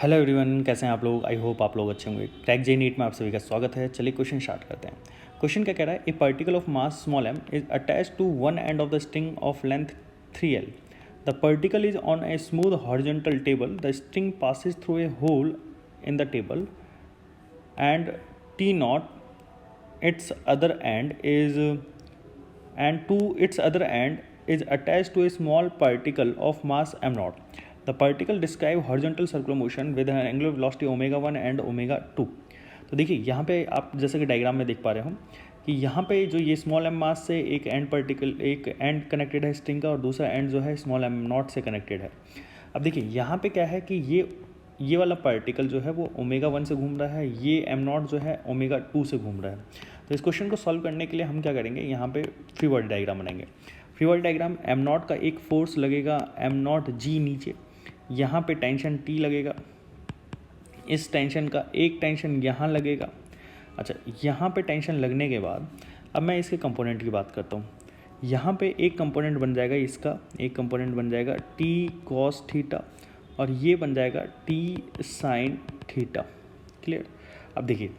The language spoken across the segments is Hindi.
हेलो एवरीवन, कैसे हैं आप लोग। आई होप आप लोग अच्छे होंगे। क्रैक जे नीट में आप सभी का स्वागत है। चलिए क्वेश्चन स्टार्ट करते हैं। क्वेश्चन क्या कह रहा है, a particle of mass small m is attach to one end of the string of length 3l। The particle is on a smooth horizontal table. The string passes through a hole in the table and t nought its other end is and to its other end is attached to a small particle of mass m naught. The particle describe horizontal circular motion with an angular velocity omega 1 and omega 2. तो देखिए यहाँ पे आप जैसे कि डायग्राम में देख पा रहे हो कि यहाँ पे जो ये स्मॉल एम मास से एक एंड कनेक्टेड है स्ट्रिंग का, और दूसरा एंड जो है स्मॉल एम नॉट से कनेक्टेड है। अब देखिए यहाँ पे क्या है कि ये वाला पार्टिकल जो है वो ओमेगा 1 से घूम रहा है, ये एम नॉट जो है ओमेगा 2 से घूम रहा है। तो इस क्वेश्चन को सॉल्व करने के लिए हम क्या करेंगे, यहाँ पे फ्री बॉडी डायग्राम बनाएंगे। Free body diagram, am not का एक फोर्स लगेगा एम नॉट जी नीचे, यहाँ पे टेंशन टी लगेगा, इस टेंशन का एक टेंशन यहाँ लगेगा। अच्छा, यहाँ पे टेंशन लगने के बाद अब मैं इसके कंपोनेंट की बात करता हूँ। यहाँ पे एक कंपोनेंट बन जाएगा इसका, एक कंपोनेंट बन जाएगा टी कॉस थीटा, और ये बन जाएगा टी साइन थीटा। क्लियर। अब देखिए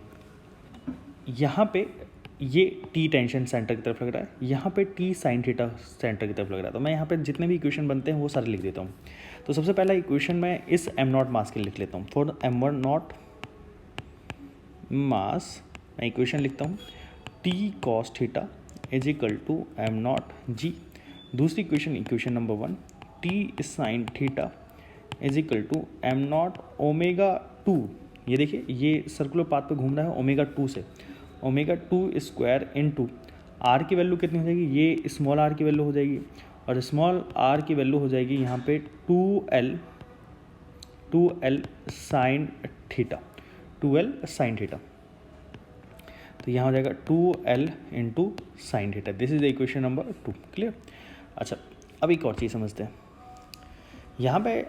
यहाँ पे ये टी टेंशन सेंटर की तरफ लग रहा है, यहाँ पे टी साइन थीटा सेंटर की तरफ लग रहा है। तो मैं यहाँ पे जितने भी इक्वेशन बनते हैं वो सारे लिख देता हूँ। तो सबसे पहला इक्वेशन मैं इस एम नॉट मास के लिए लिख लेता हूँ। For M one not mass मैं इक्वेशन लिखता हूँ T cos theta is equal to M not G. दूसरी equation, equation number 1, T sine theta is equal to M not omega 2। ये देखिए ये सर्कुलर पाथ पे घूम रहा है ओमेगा 2 से, ओमेगा 2 स्क्वायर इंटू आर की वैल्यू कितनी हो जाएगी, ये स्मॉल आर की वैल्यू हो जाएगी, और स्मॉल आर की वैल्यू हो जाएगी यहाँ पे 2l sine theta, 2l sine theta. तो यहाँ हो जाएगा 2l into sine theta. This is the equation number 2। Clear. अच्छा, अब एक और चीज़ समझते हैं। यहाँ पे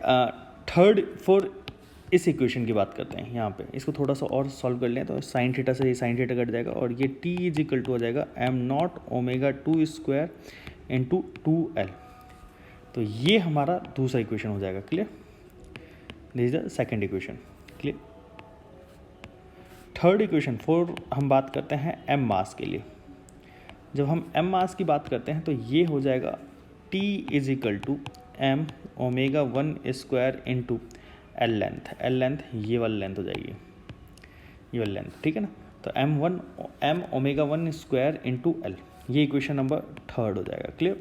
थर्ड फोर इस इक्वेशन की बात करते हैं। यहाँ पे इसको थोड़ा सा और सॉल्व कर लें तो साइन थीटा से ये साइन थीटा कट जाएगा, और ये t इज इक्वल टू हो जाएगा am not omega 2 square into 2l। तो ये हमारा दूसरा इक्वेशन हो जाएगा। Clear. This is the second equation. Clear. Third equation 4 हम बात करते हैं एम मास के लिए। जब हम एम मास की बात करते हैं तो ये हो जाएगा t is equal to M omega 1 square into L length, ये वाली लेंथ हो जाएगी, ये वाली लेंथ। ठीक है ना। तो M omega 1 square into L, ये इक्वेशन नंबर थर्ड हो जाएगा। क्लियर।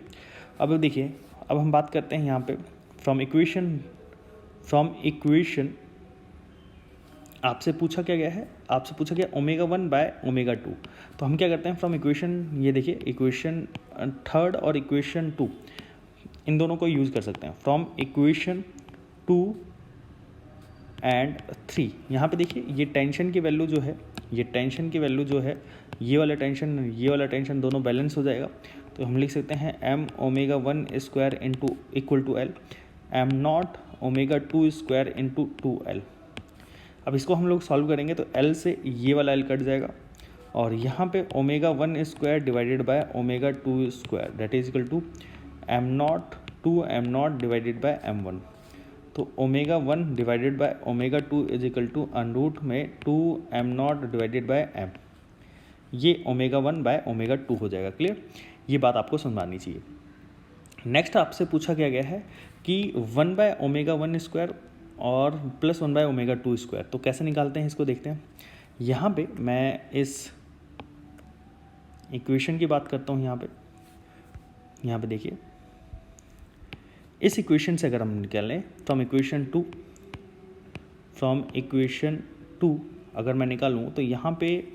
अब देखिए, अब हम बात करते हैं यहाँ पे फ्रॉम इक्वेशन आपसे पूछा क्या गया है, आपसे पूछा गया ओमेगा 1 बाय ओमेगा 2। तो हम क्या करते हैं फ्रॉम इक्वेशन, ये देखिए इक्वेशन थर्ड और इक्वेशन 2, इन दोनों को यूज़ कर सकते हैं। फ्रॉम इक्वेशन 2 एंड 3, यहाँ पे देखिए ये टेंशन की वैल्यू जो है, ये टेंशन की वैल्यू जो है, ये वाला टेंशन दोनों बैलेंस हो जाएगा। तो हम लिख सकते हैं M omega 1 square into equal to L, M not omega 2 square into 2l। अब इसको हम लोग सॉल्व करेंगे तो l से ये वाला l कट जाएगा, और यहाँ पे omega 1 square divided by omega 2 square that is equal to M nought divided by m1। तो omega 1 divided by omega 2 is equal to under root में 2m0 डिवाइडेड बाय m, ये ओमेगा 1 बाय ओमेगा 2 हो जाएगा। क्लियर। ये बात आपको समझानी चाहिए। नेक्स्ट आपसे पूछा क्या गया है कि 1 बाय ओमेगा 1 स्क्वायर और प्लस 1 बाय ओमेगा 2 स्क्वायर, तो कैसे निकालते हैं इसको देखते हैं। यहाँ पे मैं इस इक्वेशन की बात करता हूँ। यहाँ पे देखिए इस इक्वेशन से अगर हम निकालें फ्रॉम इक्वेशन 2 अगर मैं निकालूँ तो यहाँ पे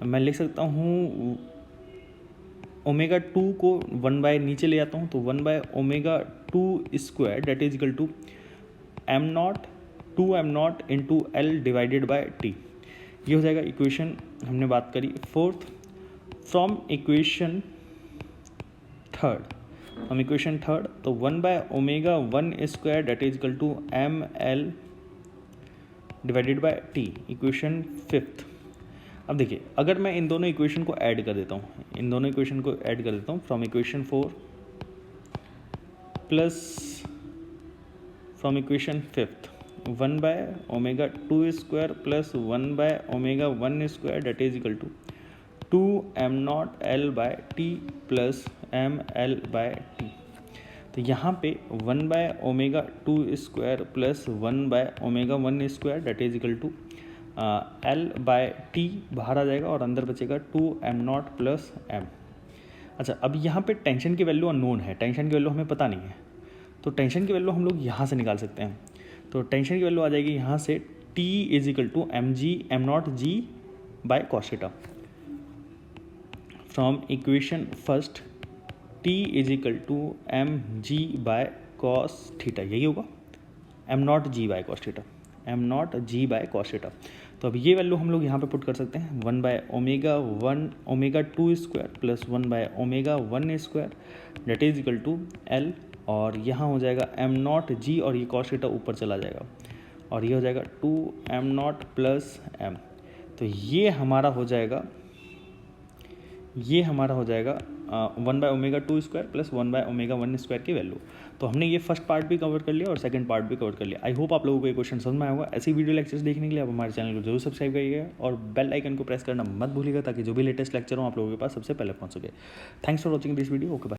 मैं लिख सकता हूँ ओमेगा 2 को 1 बाय नीचे ले आता हूँ, तो 1 by omega 2 square that is equal to M nought 2m0 into L divided by T. ये हो जाएगा इक्वेशन हमने बात करी फोर्थ। फ्रॉम इक्वेशन थर्ड तो 1 by omega 1 square that is equal to M L divided by T, equation fifth. अब देखिए अगर मैं इन दोनों इक्वेशन को ऐड कर देता हूँ, from equation 4 plus from equation fifth 1/ω2² plus 1/ω1² that is equal to 2m0L/T plus mL/T। तो यहाँ पे 1/ω2² plus 1/ω1² that is equal to L/T बाहर आ जाएगा और अंदर बचेगा 2m0 प्लस m। अच्छा, अब यहाँ पे टेंशन की वैल्यू अननोन है, टेंशन की वैल्यू हमें पता नहीं है, तो टेंशन की वैल्यू हम लोग यहाँ से निकाल सकते हैं। तो टेंशन की वैल्यू आ जाएगी यहाँ से T is equal to m0g/cos theta. From equation first T is equal to mg/cos theta, यही होगा m0g/cos थीटा, m0g/cos थीटा। तो अब ये वैल्यू हम लोग यहाँ पे पुट कर सकते हैं 1/ω2² plus 1/ω1² that is equal to L, और यहाँ हो जाएगा m0g और ये cos थीटा ऊपर चला जाएगा और ये हो जाएगा 2m0 प्लस m। तो ये हमारा हो जाएगा 1/ω2² प्लस 1/ω1² की वैल्यू। तो हमने ये फर्स्ट पार्ट भी कवर कर लिया और सेकंड पार्ट भी कवर कर लिया। आई होप आप लोगों को ये क्वेश्चन समझ में आया होगा। ऐसी वीडियो लेक्चर्स देखने के लिए आप हमारे चैनल को जरूर सब्सक्राइब करिएगा और बेल आइकन को प्रेस करना मत भूलिएगा ताकि जो भी लेटेस्ट लेक्चर हो आप लोगों के पास सबसे पहले पहुंच सके। Thanks for watching this video. Okay bye.